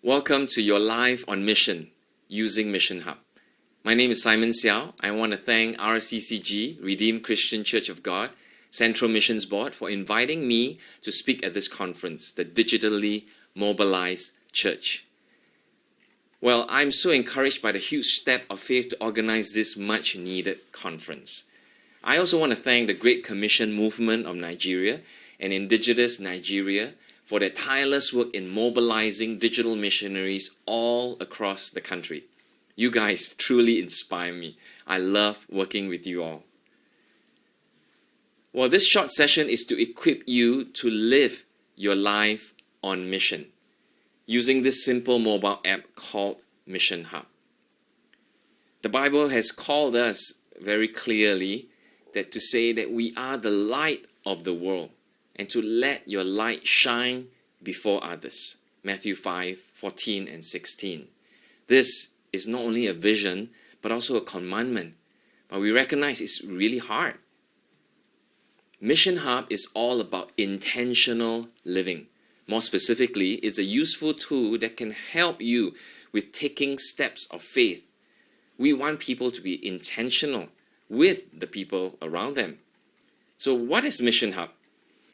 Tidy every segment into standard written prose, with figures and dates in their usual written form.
Welcome to your Life on Mission using MissionHub. My name is Simon Xiao. I want to thank RCCG, Redeemed Christian Church of God, Central Missions Board for inviting me to speak at this conference, the Digitally Mobilized Church. Well, I'm so encouraged by the huge step of faith to organize this much-needed conference. I also want to thank the Great Commission Movement of Nigeria and Indigenous Nigeria for their tireless work in mobilizing digital missionaries all across the country. You guys truly inspire me. I love working with you all. Well, this short session is to equip you to live your life on mission using this simple mobile app called MissionHub. The Bible has called us very clearly that to say that we are the light of the world and to let your light shine before others. Matthew 5:14 and 16. This is not only a vision, but also a commandment. But we recognize it's really hard. MissionHub is all about intentional living. More specifically, it's a useful tool that can help you with taking steps of faith. We want people to be intentional with the people around them. So what is MissionHub?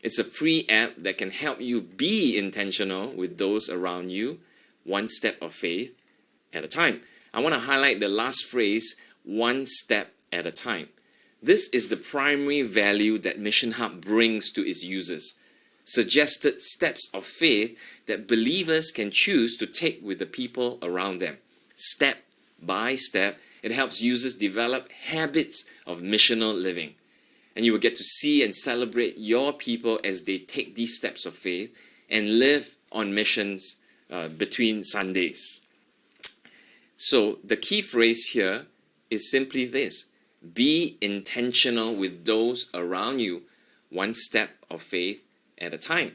It's a free app that can help you be intentional with those around you, one step of faith at a time. I want to highlight the last phrase, one step at a time. This is the primary value that MissionHub brings to its users. Suggested steps of faith that believers can choose to take with the people around them. Step by step, it helps users develop habits of missional living. And you will get to see and celebrate your people as they take these steps of faith and live on missions between Sundays. So the key phrase here is simply this: be intentional with those around you, one step of faith at a time.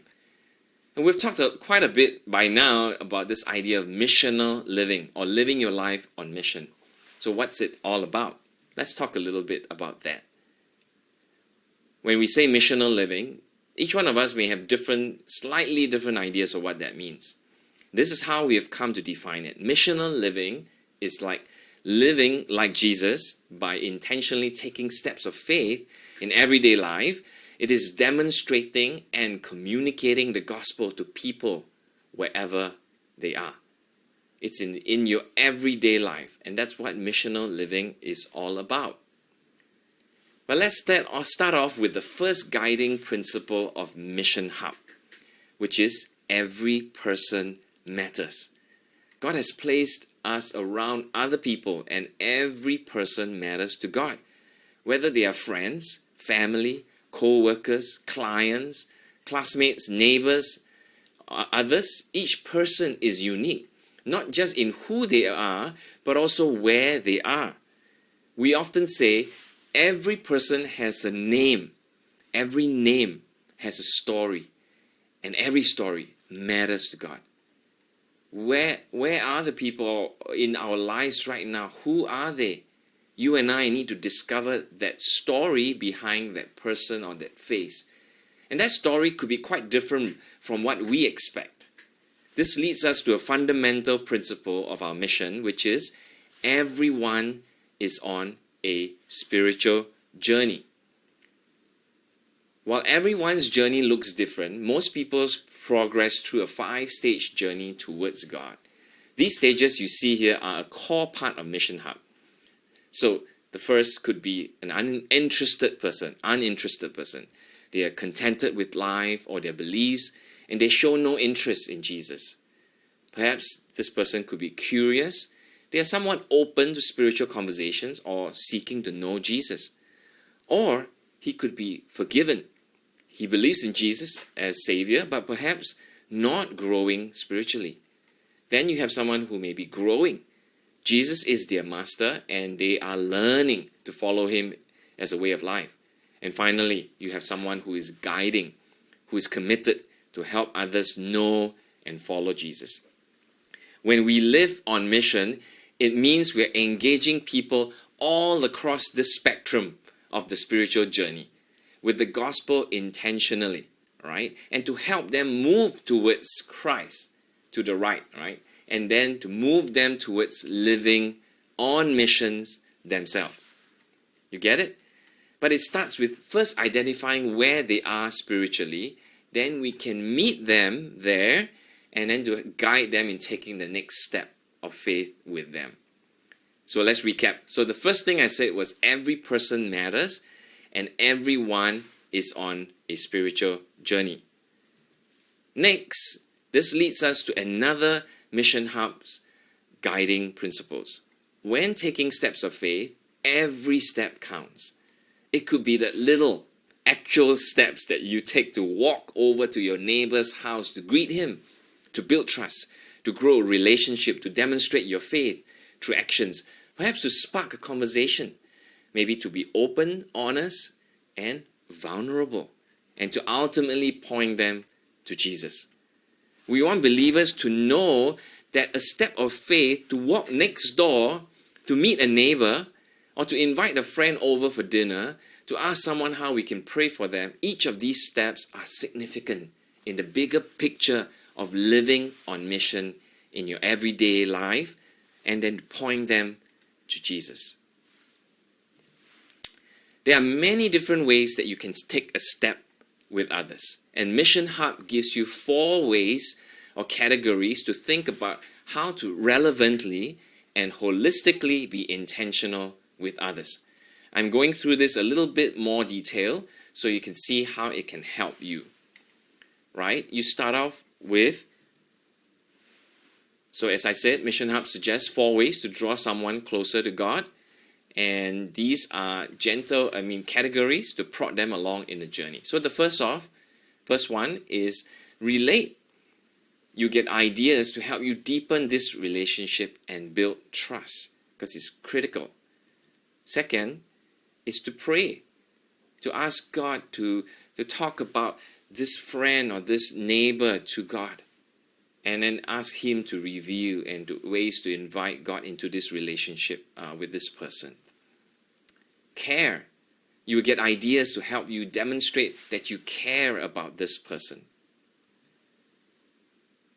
And we've talked quite a bit by now about this idea of missional living or living your life on mission. So what's it all about? Let's talk a little bit about that. When we say missional living, each one of us may have slightly different ideas of what that means. This is how we have come to define it. Missional living is like living like Jesus by intentionally taking steps of faith in everyday life. It is demonstrating and communicating the gospel to people wherever they are. It's in your everyday life, and that's what missional living is all about. But let's start off with the first guiding principle of MissionHub, which is every person matters. God has placed us around other people, and every person matters to God. Whether they are friends, family, co-workers, clients, classmates, neighbors, others, each person is unique, not just in who they are, but also where they are. We often say, every person has a name. Every name has a story. And every story matters to God. Where are the people in our lives right now? Who are they? You and I need to discover that story behind that person or that face. And that story could be quite different from what we expect. This leads us to a fundamental principle of our mission, which is everyone is on a spiritual journey. While everyone's journey looks different, most people's progress through a 5-stage journey towards God. These stages you see here are a core part of MissionHub. So the first could be an uninterested person. They are contented with life or their beliefs, and they show no interest in Jesus. Perhaps this person could be curious. They are somewhat open to spiritual conversations or seeking to know Jesus. Or he could be forgiven. He believes in Jesus as Savior, but perhaps not growing spiritually. Then you have someone who may be growing. Jesus is their master, and they are learning to follow him as a way of life. And finally, you have someone who is guiding, who is committed to help others know and follow Jesus. When we live on mission, it means we're engaging people all across the spectrum of the spiritual journey with the gospel intentionally, right? And to help them move towards Christ to the right, right? and then to move them towards living on missions themselves. You get it? But it starts with first identifying where they are spiritually, then we can meet them there, and then to guide them in taking the next step of faith with them. So let's recap. So the first thing I said was every person matters and everyone is on a spiritual journey. Next, this leads us to another Mission Hub's guiding principles. When taking steps of faith, every step counts. It could be the little actual steps that you take to walk over to your neighbor's house to greet him, to build trust, to grow a relationship, to demonstrate your faith through actions, perhaps to spark a conversation, maybe to be open, honest, and vulnerable, and to ultimately point them to Jesus. We want believers to know that a step of faith to walk next door, to meet a neighbor, or to invite a friend over for dinner, to ask someone how we can pray for them, each of these steps are significant in the bigger picture of living on mission in your everyday life, and then point them to Jesus. There are many different ways that you can take a step with others. And Mission Hub gives you 4 ways or categories to think about how to relevantly and holistically be intentional with others. I'm going through this a little bit more detail so you can see how it can help you. Right? You start off with, so as I said, Mission Hub suggests 4 ways to draw someone closer to God. And these are categories to prod them along in the journey. So the first one is relate. You get ideas to help you deepen this relationship and build trust, because it's critical. Second is to pray, to ask God to talk about this friend or this neighbor to God, and then ask Him to reveal and ways to invite God into this relationship with this person. Care. You get ideas to help you demonstrate that you care about this person.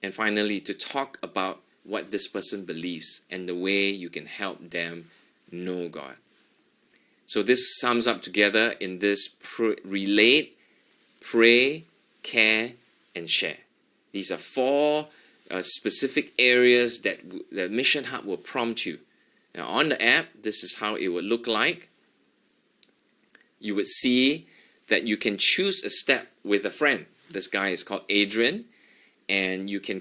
And finally, to talk about what this person believes and the way you can help them know God. So this sums up together in this relate, pray, care, and share. These are 4 specific areas that the Mission Hub will prompt you. Now on the app, this is how it would look like. You would see that you can choose a step with a friend. This guy is called Adrian, and you can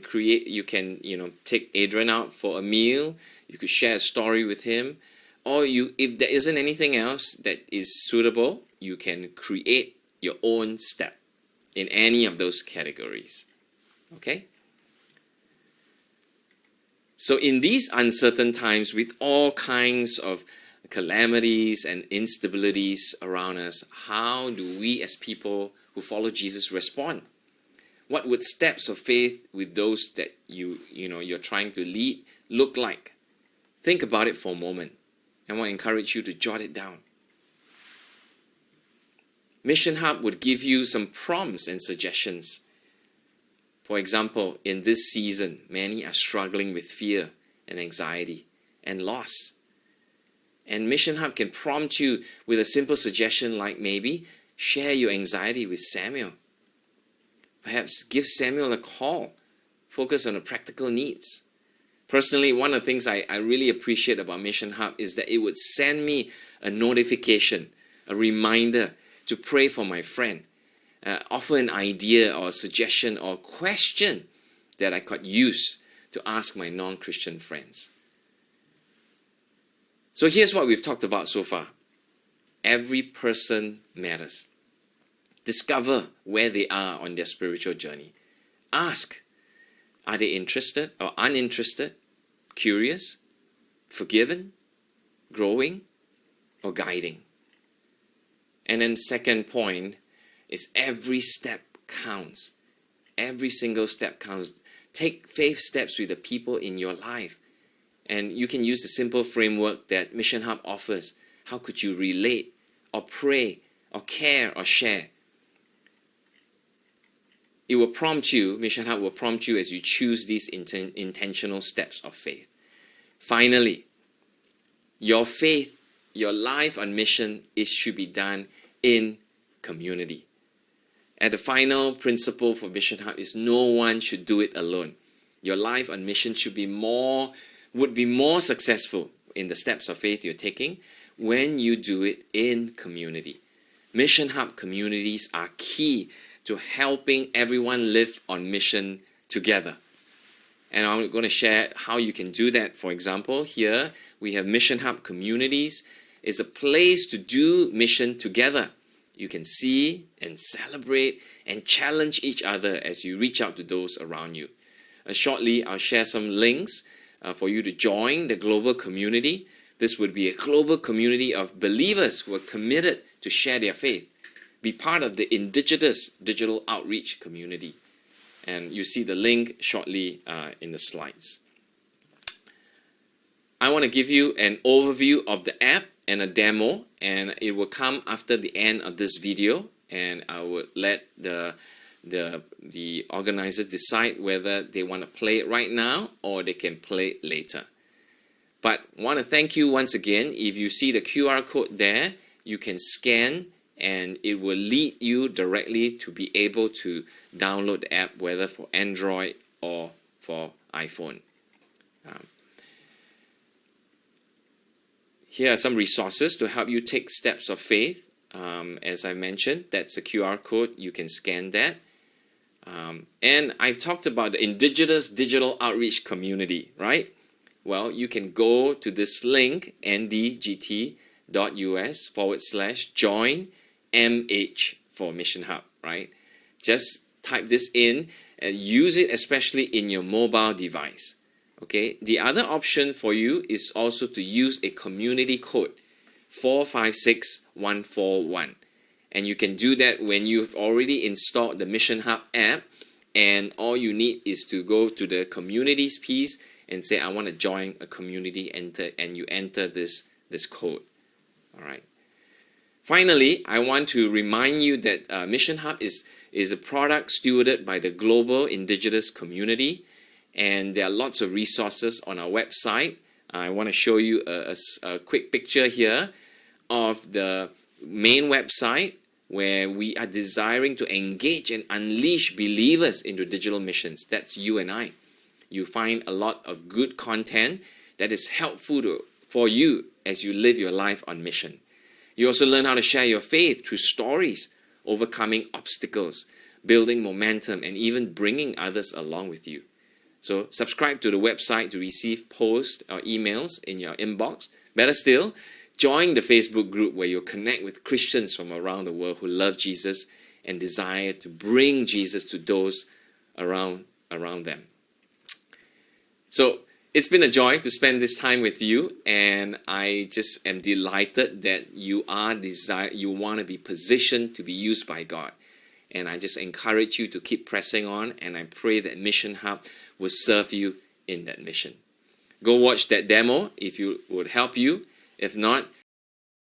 take Adrian out for a meal. You could share a story with him, or if there isn't anything else that is suitable, you can create your own step in any of those categories. Okay? So in these uncertain times, with all kinds of calamities and instabilities around us, how do we as people who follow Jesus respond? What would steps of faith with those that you're trying to lead look like? Think about it for a moment. I want to encourage you to jot it down. Mission Hub would give you some prompts and suggestions. For example, in this season, many are struggling with fear and anxiety and loss. And Mission Hub can prompt you with a simple suggestion like maybe share your anxiety with Samuel. Perhaps give Samuel a call. Focus on the practical needs. Personally, one of the things I really appreciate about Mission Hub is that it would send me a notification, a reminder to pray for my friend. Offer an idea or a suggestion or question that I could use to ask my non-Christian friends. So here's what we've talked about so far. Every person matters. Discover where they are on their spiritual journey. Ask, are they interested or uninterested, curious, forgiven, growing, or guiding? And then second point is every step counts. Every single step counts. Take faith steps with the people in your life. And you can use the simple framework that Mission Hub offers. How could you relate or pray or care or share? it will prompt you, MissionHub will prompt you as you choose these intentional steps of faith. Finally, your faith, your life on mission, it should be done in community. And the final principle for MissionHub is no one should do it alone. Your life on mission would be more successful in the steps of faith you're taking when you do it in community. MissionHub communities are key to helping everyone live on mission together. And I'm going to share how you can do that. For example, here we have MissionHub communities. It's a place to do mission together. You can see and celebrate and challenge each other as you reach out to those around you. Shortly, I'll share some links for you to join the global community. This would be a global community of believers who are committed to share their faith. Be part of the indigenous digital outreach community. And you see the link shortly in the slides. I want to give you an overview of the app and a demo, and it will come after the end of this video, and I would let the organizers decide whether they want to play it right now or they can play it later. But I want to thank you once again. If you see the QR code there, you can scan and it will lead you directly to be able to download the app, whether for Android or for iPhone. Here are some resources to help you take steps of faith. As I mentioned, that's a QR code. You can scan that. And I've talked about the indigenous digital outreach community, right? Well, you can go to this link, ndgt.us/join MH for MissionHub, right? Just type this in and use it especially in your mobile device. Okay, the other option for you is also to use a community code 456141, and you can do that when you've already installed the MissionHub app, and all you need is to go to the communities piece and say I want to join a community, and you enter this code. All right. Finally, I want to remind you that MissionHub is a product stewarded by the global indigenous community. And there are lots of resources on our website. I want to show you a quick picture here of the main website where we are desiring to engage and unleash believers into digital missions. That's you and I. You find a lot of good content that is helpful for you as you live your life on mission. You also learn how to share your faith through stories, overcoming obstacles, building momentum, and even bringing others along with you. So subscribe to the website to receive posts or emails in your inbox. Better still, join the Facebook group where you'll connect with Christians from around the world who love Jesus and desire to bring Jesus to those around them. So it's been a joy to spend this time with you, and I just am delighted that you want to be positioned to be used by God. And I just encourage you to keep pressing on, and I pray that MissionHub will serve you in that mission. Go watch that demo if it would help you. If not,